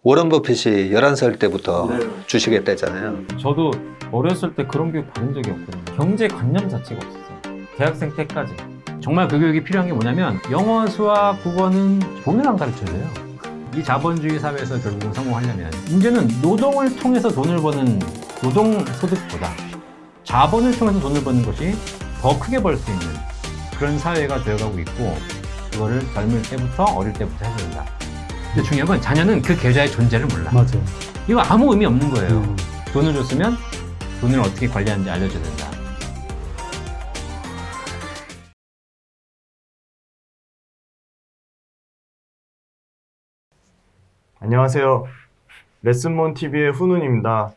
워런 버핏이 11살 때부터 네. 주식했다잖아요. 저도 어렸을 때 그런 교육 받은 적이 없거든요. 경제관념 자체가 없었어요. 대학생 때까지. 정말 그 교육이 필요한 게 뭐냐면 영어, 수학, 국어는 돈을 안 가르쳐줘요. 이 자본주의 사회에서 결국은 성공하려면 문제는 노동을 통해서 돈을 버는 노동소득보다 자본을 통해서 돈을 버는 것이 더 크게 벌 수 있는 그런 사회가 되어가고 있고, 그거를 젊을 때부터 어릴 때부터 해야 된다. 근데 중요한 건 자녀는 그 계좌의 존재를 몰라. 맞아요. 이거 아무 의미 없는 거예요. 돈을 줬으면 돈을 어떻게 관리하는지 알려줘야 된다. 안녕하세요. 레슨몬TV의 훈훈입니다.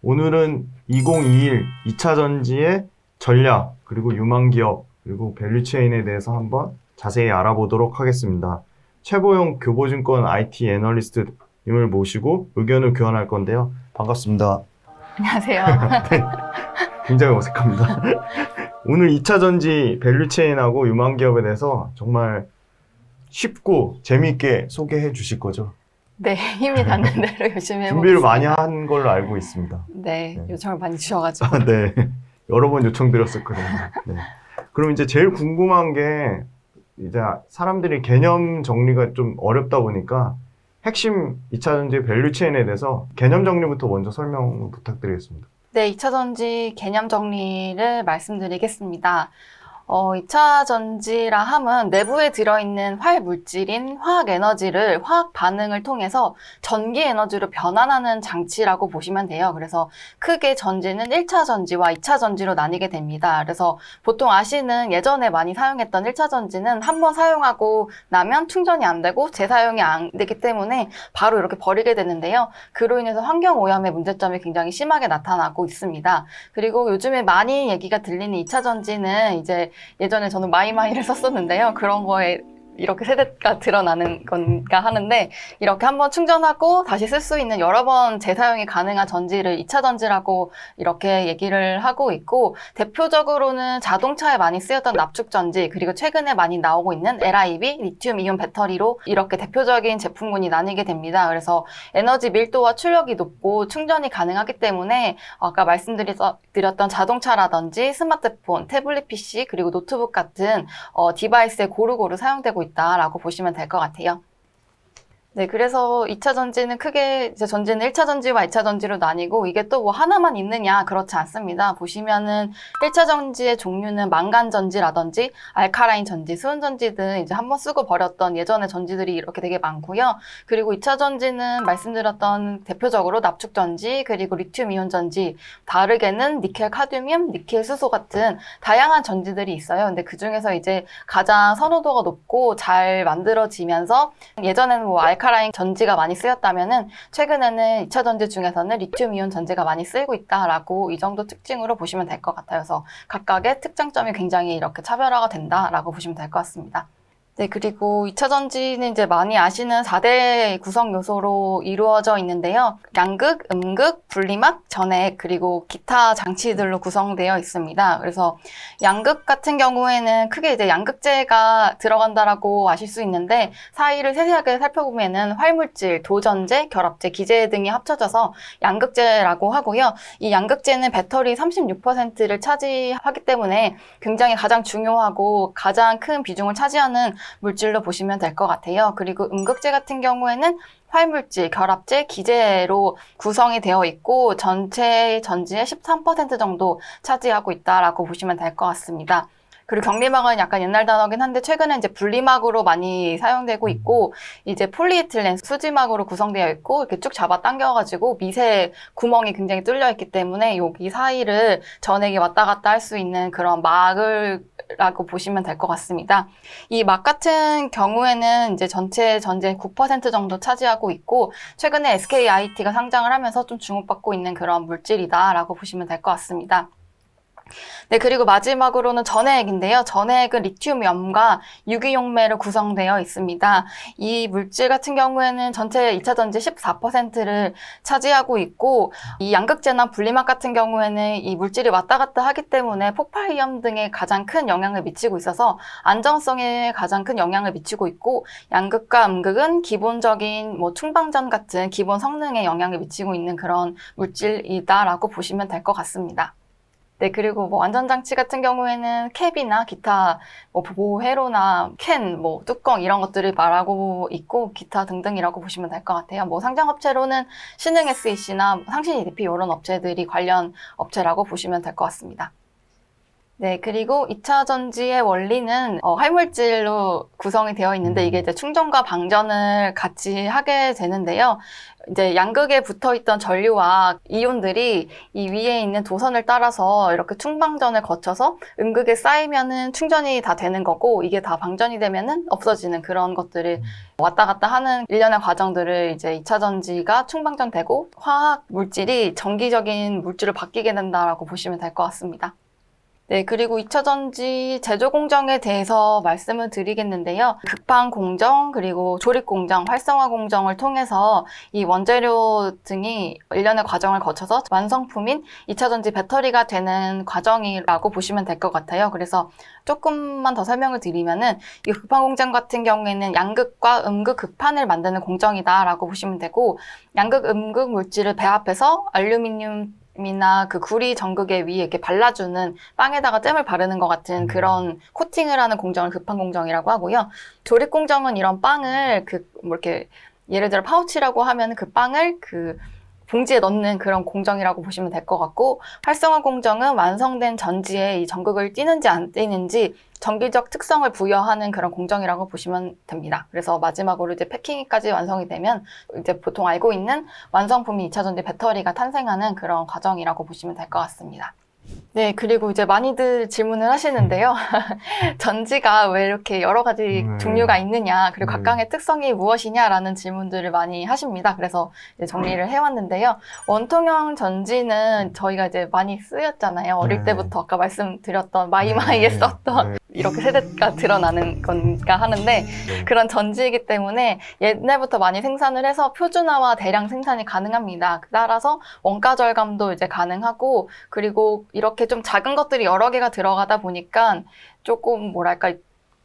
오늘은 2021 2차전지의 전략, 그리고 유망기업, 그리고 밸류체인에 대해서 한번 자세히 알아보도록 하겠습니다. 최보용 교보증권 IT 애널리스트님을 모시고 의견을 교환할 건데요. 반갑습니다. 안녕하세요. 굉장히 어색합니다. 오늘 2차전지 밸류체인하고 유망기업에 대해서 정말 쉽고 재미있게 소개해 주실 거죠? 네, 힘이 닿는 대로 열심히 해보겠습니다. 준비를 많이 한 걸로 알고 있습니다. 네, 네. 요청을 많이 주셔가지고. 네. 여러 번 요청드렸었거든요. 네. 그럼 이제 제일 궁금한 게, 이제 사람들이 개념 정리가 좀 어렵다 보니까 핵심 2차전지 밸류체인에 대해서 개념 정리부터 먼저 설명 부탁드리겠습니다. 네, 2차전지 개념 정리를 말씀드리겠습니다. 2차 전지라 함은 내부에 들어있는 활물질인 화학 에너지를 화학 반응을 통해서 전기 에너지로 변환하는 장치라고 보시면 돼요. 그래서 크게 전지는 1차 전지와 2차 전지로 나뉘게 됩니다. 그래서 보통 아시는 예전에 많이 사용했던 1차 전지는 한번 사용하고 나면 충전이 안 되고 재사용이 안 되기 때문에 바로 이렇게 버리게 되는데요. 그로 인해서 환경 오염의 문제점이 굉장히 심하게 나타나고 있습니다. 그리고 요즘에 많이 얘기가 들리는 2차 전지는 이제 예전에 저는 마이마이를 썼었는데요. 그런 거에 이렇게 세대가 드러나는 건가 하는데, 이렇게 한번 충전하고 다시 쓸 수 있는 여러 번 재사용이 가능한 전지를 2차 전지라고 이렇게 얘기를 하고 있고, 대표적으로는 자동차에 많이 쓰였던 납축 전지, 그리고 최근에 많이 나오고 있는 LIB, 리튬 이온 배터리로 이렇게 대표적인 제품군이 나뉘게 됩니다. 그래서 에너지 밀도와 출력이 높고 충전이 가능하기 때문에 아까 말씀드렸던 자동차라든지 스마트폰, 태블릿 PC, 그리고 노트북 같은 디바이스에 고루고루 사용되고 있다라고 보시면 될 것 같아요. 네, 그래서 2차 전지는 크게 이제 전지는 1차 전지와 2차 전지로 나뉘고, 이게 또 뭐 하나만 있느냐 그렇지 않습니다. 보시면은 1차 전지의 종류는 망간 전지라든지 알카라인 전지, 수은 전지 등 이제 한번 쓰고 버렸던 예전의 전지들이 이렇게 되게 많고요. 그리고 2차 전지는 말씀드렸던 대표적으로 납축 전지, 그리고 리튬 이온 전지, 다르게는 니켈 카드뮴, 니켈 수소 같은 다양한 전지들이 있어요. 근데 그 중에서 이제 가장 선호도가 높고 잘 만들어지면서, 예전에는 뭐 알카라인 전지가 많이 쓰였다면은 최근에는 2차 전지 중에서는 리튬 이온 전지가 많이 쓰이고 있다라고, 이 정도 특징으로 보시면 될 것 같아요. 그래서 각각의 특장점이 굉장히 이렇게 차별화가 된다라고 보시면 될 것 같습니다. 네, 그리고 2차 전지는 이제 많이 아시는 4대 구성 요소로 이루어져 있는데요. 양극, 음극, 분리막, 전액, 그리고 기타 장치들로 구성되어 있습니다. 그래서 양극 같은 경우에는 크게 이제 양극재가 들어간다라고 아실 수 있는데, 사이를 세세하게 살펴보면은 활물질, 도전재, 결합재, 기재 등이 합쳐져서 양극재라고 하고요. 이 양극재는 배터리 36%를 차지하기 때문에 굉장히 가장 중요하고 가장 큰 비중을 차지하는 물질로 보시면 될 것 같아요. 그리고 음극재 같은 경우에는 활물질, 결합재, 기재로 구성이 되어 있고 전체 전지의 13% 정도 차지하고 있다라고 보시면 될 것 같습니다. 그리고 경리막은 약간 옛날 단어긴 한데 최근에 이제 분리막으로 많이 사용되고 있고, 이제 폴리에틸렌 수지막으로 구성되어 있고 이렇게 쭉 잡아 당겨가지고 미세 구멍이 굉장히 뚫려 있기 때문에 여기 사이를 전액이 왔다 갔다 할 수 있는 그런 막을 라고 보시면 될 것 같습니다. 이 막 같은 경우에는 이제 전체 전지의 9% 정도 차지하고 있고, 최근에 SKIT가 상장을 하면서 좀 주목받고 있는 그런 물질이다라고 보시면 될 것 같습니다. 네, 그리고 마지막으로는 전해액인데요. 전해액은 리튬염과 유기용매로 구성되어 있습니다. 이 물질 같은 경우에는 전체 2차 전지 14%를 차지하고 있고, 이 양극재나 분리막 같은 경우에는 이 물질이 왔다 갔다 하기 때문에 폭발 위험 등에 가장 큰 영향을 미치고 있어서 안정성에 가장 큰 영향을 미치고 있고, 양극과 음극은 기본적인 충방전 같은 기본 성능에 영향을 미치고 있는 그런 물질이다라고 보시면 될 것 같습니다. 네, 그리고 안전장치 같은 경우에는 캡이나 기타 보호회로나 캔, 뚜껑 이런 것들을 말하고 있고 기타 등등이라고 보시면 될 것 같아요. 상장업체로는 신흥 SEC나 상신 EDP 이런 업체들이 관련 업체라고 보시면 될 것 같습니다. 네, 그리고 2차 전지의 원리는 활물질로 구성이 되어 있는데 이게 이제 충전과 방전을 같이 하게 되는데요. 이제 양극에 붙어 있던 전류와 이온들이 이 위에 있는 도선을 따라서 이렇게 충방전을 거쳐서 음극에 쌓이면은 충전이 다 되는 거고, 이게 다 방전이 되면은 없어지는 그런 것들을 왔다 갔다 하는 일련의 과정들을 이제 2차 전지가 충방전되고 화학 물질이 전기적인 물질로 바뀌게 된다라고 보시면 될 것 같습니다. 네, 그리고 2차 전지 제조 공정에 대해서 말씀을 드리겠는데요. 극판 공정, 그리고 조립 공정, 활성화 공정을 통해서 이 원재료 등이 일련의 과정을 거쳐서 완성품인 2차 전지 배터리가 되는 과정이라고 보시면 될 것 같아요. 그래서 조금만 더 설명을 드리면은 이 극판 공정 같은 경우에는 양극과 음극 극판을 만드는 공정이다라고 보시면 되고, 양극, 음극 물질을 배합해서 알루미늄이나 그 구리 전극에 위에 이렇게 발라주는 빵에다가 잼을 바르는 것 같은 그런 코팅을 하는 공정을 극판 공정이라고 하고요. 조립 공정은 이런 빵을 이렇게 예를 들어 파우치라고 하면 그 빵을 봉지에 넣는 그런 공정이라고 보시면 될 것 같고, 활성화 공정은 완성된 전지에 이 전극을 띄는지 안 띄는지 전기적 특성을 부여하는 그런 공정이라고 보시면 됩니다. 그래서 마지막으로 이제 패킹까지 완성이 되면 이제 보통 알고 있는 완성품이 2차 전지 배터리가 탄생하는 그런 과정이라고 보시면 될 것 같습니다. 네, 그리고 이제 많이들 질문을 하시는데요. 전지가 왜 이렇게 여러 가지 종류가 있느냐, 그리고 각각의 특성이 무엇이냐라는 질문들을 많이 하십니다. 그래서 이제 정리를 해왔는데요. 원통형 전지는 저희가 이제 많이 쓰였잖아요. 어릴 때부터 아까 말씀드렸던 마이마이에 썼던 이렇게 세대가 드러나는 건가 하는데, 그런 전지이기 때문에 옛날부터 많이 생산을 해서 표준화와 대량 생산이 가능합니다. 따라서 원가 절감도 이제 가능하고, 그리고 이렇게 좀 작은 것들이 여러 개가 들어가다 보니까 조금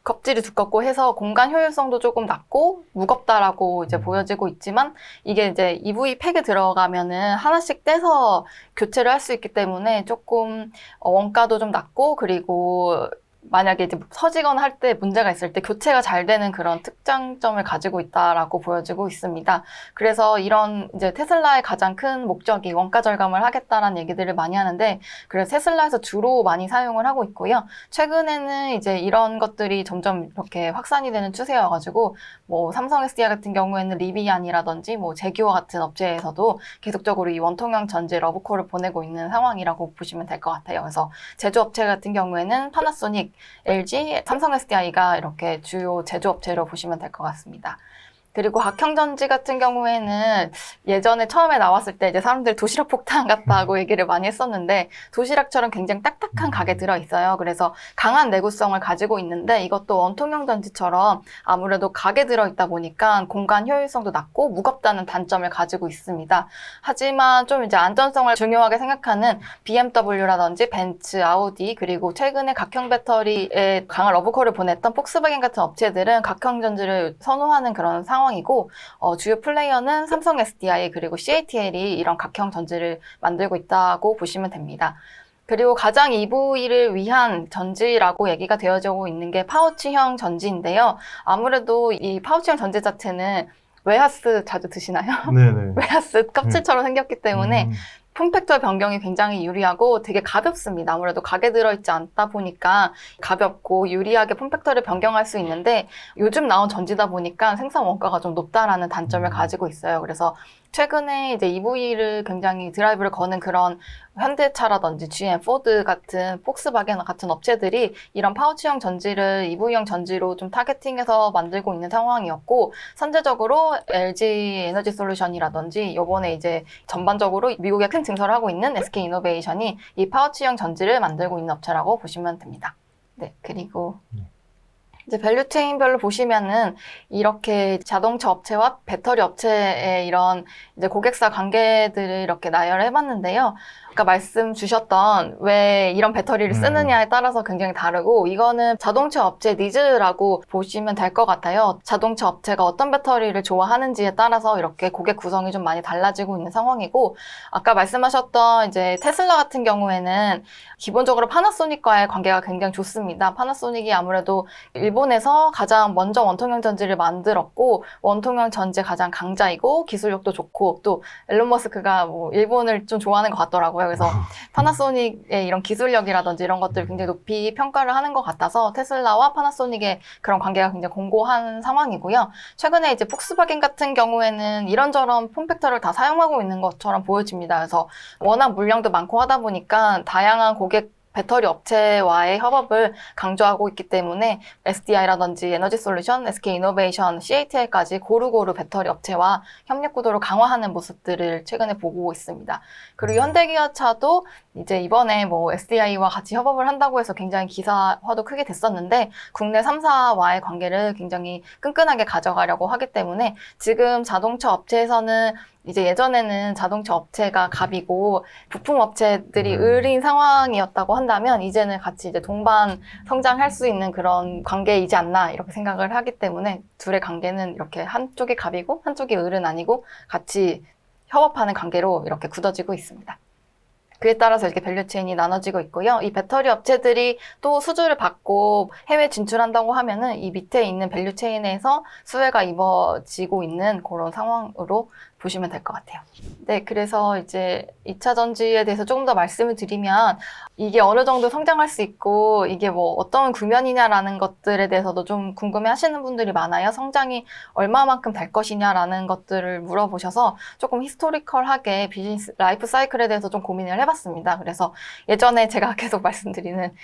껍질이 두껍고 해서 공간 효율성도 조금 낮고 무겁다라고 이제 보여지고 있지만, 이게 이제 EV 팩에 들어가면은 하나씩 떼서 교체를 할 수 있기 때문에 조금 원가도 좀 낮고, 그리고 만약에 이제 서지거나 할 때 문제가 있을 때 교체가 잘 되는 그런 특장점을 가지고 있다라고 보여지고 있습니다. 그래서 이런 이제 테슬라의 가장 큰 목적이 원가 절감을 하겠다라는 얘기들을 많이 하는데, 그래서 테슬라에서 주로 많이 사용을 하고 있고요. 최근에는 이제 이런 것들이 점점 이렇게 확산이 되는 추세여가지고 삼성 SDI 같은 경우에는 리비안이라든지 제규어 같은 업체에서도 계속적으로 이 원통형 전지 러브콜을 보내고 있는 상황이라고 보시면 될 것 같아요. 그래서 제조업체 같은 경우에는 파나소닉, LG, 삼성 SDI가 이렇게 주요 제조업체로 보시면 될 것 같습니다. 그리고 각형전지 같은 경우에는 예전에 처음에 나왔을 때 이제 사람들이 도시락 폭탄 같다고 얘기를 많이 했었는데, 도시락처럼 굉장히 딱딱한 각에 들어있어요. 그래서 강한 내구성을 가지고 있는데, 이것도 원통형 전지처럼 아무래도 각에 들어있다 보니까 공간 효율성도 낮고 무겁다는 단점을 가지고 있습니다. 하지만 좀 이제 안전성을 중요하게 생각하는 BMW라든지 벤츠, 아우디, 그리고 최근에 각형 배터리에 강한 러브콜을 보냈던 폭스바겐 같은 업체들은 각형 전지를 선호하는 그런 상황이고, 주요 플레이어는 삼성 SDI 그리고 CATL이 이런 각형 전지를 만들고 있다고 보시면 됩니다. 그리고 가장 EV를 위한 전지라고 얘기가 되어지고 있는 게 파우치형 전지인데요. 아무래도 이 파우치형 전지 자체는 웨하스 자주 드시나요? 네네. 웨하스 껍질처럼 생겼기 때문에 폼팩터 변경이 굉장히 유리하고 되게 가볍습니다. 아무래도 각에 들어있지 않다 보니까 가볍고 유리하게 폼팩터를 변경할 수 있는데, 요즘 나온 전지다 보니까 생산 원가가 좀 높다라는 단점을 가지고 있어요. 그래서 최근에 이제 EV를 굉장히 드라이브를 거는 그런 현대차라든지 GM, 포드 같은 폭스바겐 같은 업체들이 이런 파우치형 전지를 EV형 전지로 좀 타겟팅해서 만들고 있는 상황이었고, 선제적으로 LG 에너지 솔루션이라든지 요번에 이제 전반적으로 미국에 큰 증설을 하고 있는 SK 이노베이션이 이 파우치형 전지를 만들고 있는 업체라고 보시면 됩니다. 네, 그리고 이제 밸류체인별로 보시면은 이렇게 자동차 업체와 배터리 업체의 이런 이제 고객사 관계들을 이렇게 나열을 해봤는데요. 아까 말씀 주셨던 왜 이런 배터리를 쓰느냐에 따라서 굉장히 다르고, 이거는 자동차 업체 니즈라고 보시면 될 것 같아요. 자동차 업체가 어떤 배터리를 좋아하는지에 따라서 이렇게 고객 구성이 좀 많이 달라지고 있는 상황이고, 아까 말씀하셨던 이제 테슬라 같은 경우에는 기본적으로 파나소닉과의 관계가 굉장히 좋습니다. 파나소닉이 아무래도 일본에서 가장 먼저 원통형 전지를 만들었고, 원통형 전지의 가장 강자이고 기술력도 좋고, 또 앨런 머스크가 뭐 일본을 좀 좋아하는 것 같더라고요. 그래서 파나소닉의 이런 기술력이라든지 이런 것들을 굉장히 높이 평가를 하는 것 같아서 테슬라와 파나소닉의 그런 관계가 굉장히 공고한 상황이고요. 최근에 이제 폭스바겐 같은 경우에는 이런저런 폼팩터를 다 사용하고 있는 것처럼 보여집니다. 그래서 워낙 물량도 많고 하다 보니까 다양한 고객 배터리 업체와의 협업을 강조하고 있기 때문에 SDI라든지 에너지 솔루션, SK 이노베이션, CATL까지 고루고루 배터리 업체와 협력 구도를 강화하는 모습들을 최근에 보고 있습니다. 그리고 현대기아차도 이제 이번에 뭐 SDI와 같이 협업을 한다고 해서 굉장히 기사화도 크게 됐었는데, 국내 3사와의 관계를 굉장히 끈끈하게 가져가려고 하기 때문에 지금 자동차 업체에서는 이제 예전에는 자동차 업체가 갑이고 부품 업체들이 을인 상황이었다고 한다면, 이제는 같이 이제 동반 성장할 수 있는 그런 관계이지 않나 이렇게 생각을 하기 때문에, 둘의 관계는 이렇게 한쪽이 갑이고 한쪽이 을은 아니고 같이 협업하는 관계로 이렇게 굳어지고 있습니다. 그에 따라서 이렇게 밸류체인이 나눠지고 있고요. 이 배터리 업체들이 또 수주를 받고 해외 진출한다고 하면은 이 밑에 있는 밸류체인에서 수혜가 입어지고 있는 그런 상황으로 보시면 될 것 같아요. 네, 그래서 이제 2차 전지에 대해서 조금 더 말씀을 드리면, 이게 어느 정도 성장할 수 있고 이게 뭐 어떤 국면이냐라는 것들에 대해서도 좀 궁금해 하시는 분들이 많아요. 성장이 얼마만큼 될 것이냐라는 것들을 물어보셔서 조금 히스토리컬하게 비즈니스 라이프 사이클에 대해서 좀 고민을 해봤습니다. 그래서 예전에 제가 계속 말씀드리는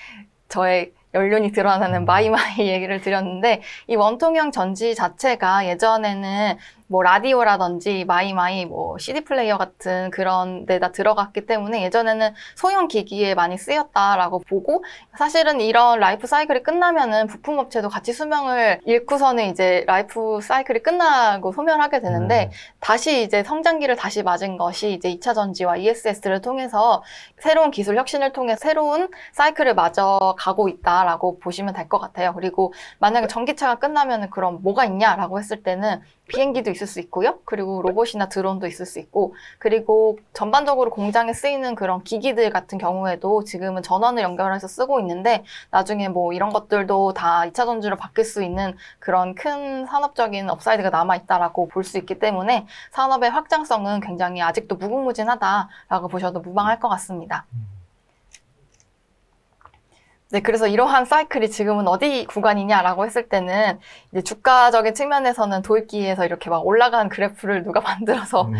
저의 연륜이 드러나는 마이마이 얘기를 드렸는데, 이 원통형 전지 자체가 예전에는 뭐 라디오라든지 마이마이 뭐 CD 플레이어 같은 그런 데다 들어갔기 때문에 예전에는 소형 기기에 많이 쓰였다라고 보고, 사실은 이런 라이프 사이클이 끝나면은 부품 업체도 같이 수명을 잃고서는 이제 라이프 사이클이 끝나고 소멸하게 되는데, 다시 이제 성장기를 다시 맞은 것이 이제 2차 전지와 ESS를 통해서 새로운 기술 혁신을 통해 새로운 사이클을 맞아 가고 있다라고 보시면 될 것 같아요. 그리고 만약에 전기차가 끝나면은 그럼 뭐가 있냐라고 했을 때는 비행기도 있을 수 있고요. 그리고 로봇이나 드론도 있을 수 있고, 그리고 전반적으로 공장에 쓰이는 그런 기기들 같은 경우에도 지금은 전원을 연결해서 쓰고 있는데, 나중에 뭐 이런 것들도 다 2차 전지로 바뀔 수 있는 그런 큰 산업적인 업사이드가 남아있다라고 볼 수 있기 때문에 산업의 확장성은 굉장히 아직도 무궁무진하다라고 보셔도 무방할 것 같습니다. 네, 그래서 이러한 사이클이 지금은 어디 구간이냐라고 했을 때는 이제 주가적인 측면에서는 도입기에서 이렇게 막 올라간 그래프를 누가 만들어서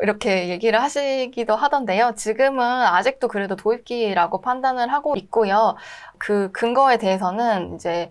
이렇게 얘기를 하시기도 하던데요. 지금은 아직도 그래도 도입기라고 판단을 하고 있고요. 그 근거에 대해서는 이제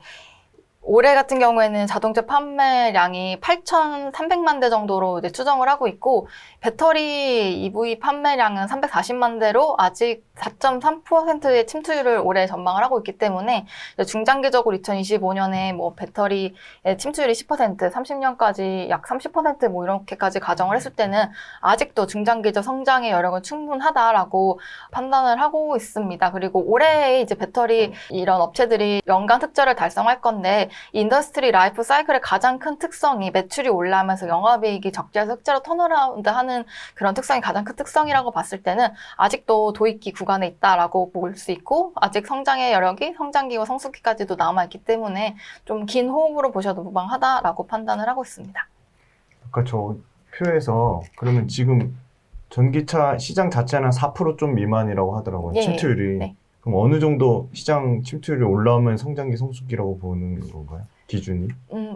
올해 같은 경우에는 자동차 판매량이 8,300만 대 정도로 이제 추정을 하고 있고, 배터리 EV 판매량은 340만 대로 아직 4.3%의 침투율을 올해 전망을 하고 있기 때문에, 중장기적으로 2025년에 뭐 배터리의 침투율이 10%, 30년까지 약 30% 뭐 이렇게까지 가정을 했을 때는 아직도 중장기적 성장의 여력은 충분하다라고 판단을 하고 있습니다. 그리고 올해 이제 배터리 이런 업체들이 연간 흑자를 달성할 건데, 인더스트리 라이프 사이클의 가장 큰 특성이 매출이 올라가면서 영업이익이 적자에서 흑자로 턴어라운드 하는 그런 특성이 가장 큰 특성이라고 봤을 때는 아직도 도입기 구간에 있다라고 볼 수 있고, 아직 성장의 여력이 성장기와 성숙기까지도 남아있기 때문에 좀 긴 호흡으로 보셔도 무방하다라고 판단을 하고 있습니다. 아까 저 표에서 그러면 지금 전기차 시장 자체는 4% 좀 미만이라고 하더라고요. 예, 침투율이. 네. 그럼 어느 정도 시장 침투율이 올라오면 성장기 성숙기라고 보는 건가요? 기준이?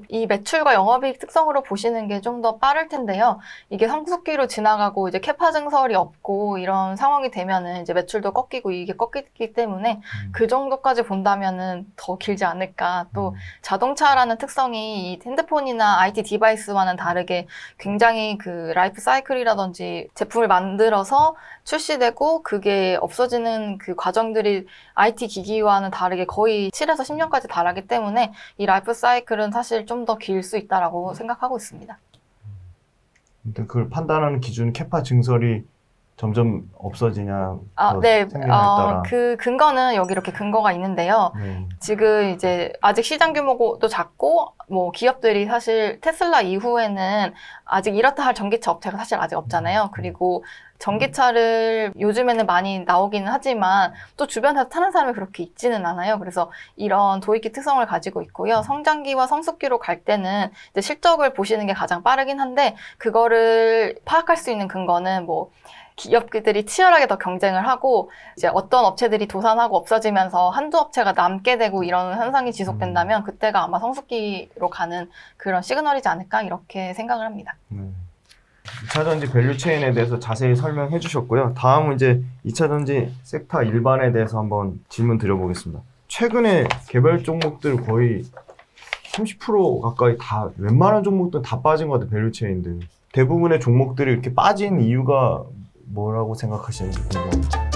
이 매출과 영업이익 특성으로 보시는 게 좀 더 빠를 텐데요. 이게 성숙기로 지나가고 이제 캐파 증설이 없고 이런 상황이 되면은 이제 매출도 꺾이고 이게 꺾이기 때문에 그 정도까지 본다면은 더 길지 않을까. 또 자동차라는 특성이 이 핸드폰이나 IT 디바이스와는 다르게 굉장히 그 라이프 사이클이라든지 제품을 만들어서 출시되고 그게 없어지는 그 과정들이 IT 기기와는 다르게 거의 7에서 10년까지 달하기 때문에 이 라이프 사이클은 사실 좀 더 길 수 있다라고 생각하고 있습니다. 근데 그걸 판단하는 기준 캐파 증설이 점점 없어지냐, 네. 생기냐에 따라. 그 근거는 여기 이렇게 근거가 있는데요. 네. 지금 이제 아직 시장 규모도 작고 뭐 기업들이 사실 테슬라 이후에는 아직 이렇다 할 전기차 업체가 사실 아직 없잖아요. 그리고 전기차를 요즘에는 많이 나오기는 하지만 또 주변에서 타는 사람이 그렇게 있지는 않아요. 그래서 이런 도입기 특성을 가지고 있고요. 성장기와 성숙기로 갈 때는 이제 실적을 보시는 게 가장 빠르긴 한데 그거를 파악할 수 있는 근거는 뭐 기업들이 치열하게 더 경쟁을 하고 이제 어떤 업체들이 도산하고 없어지면서 한두 업체가 남게 되고 이런 현상이 지속된다면 그때가 아마 성숙기로 가는 그런 시그널이지 않을까 이렇게 생각을 합니다. 2차전지 밸류체인에 대해서 자세히 설명해 주셨고요. 다음은 이제 2차전지 섹터 일반에 대해서 한번 질문 드려보겠습니다. 최근에 개별 종목들 거의 30% 가까이 다 웬만한 종목들 다 빠진 것 같아요. 밸류체인들. 대부분의 종목들이 이렇게 빠진 이유가 뭐라고 생각하시는지 궁금합니다.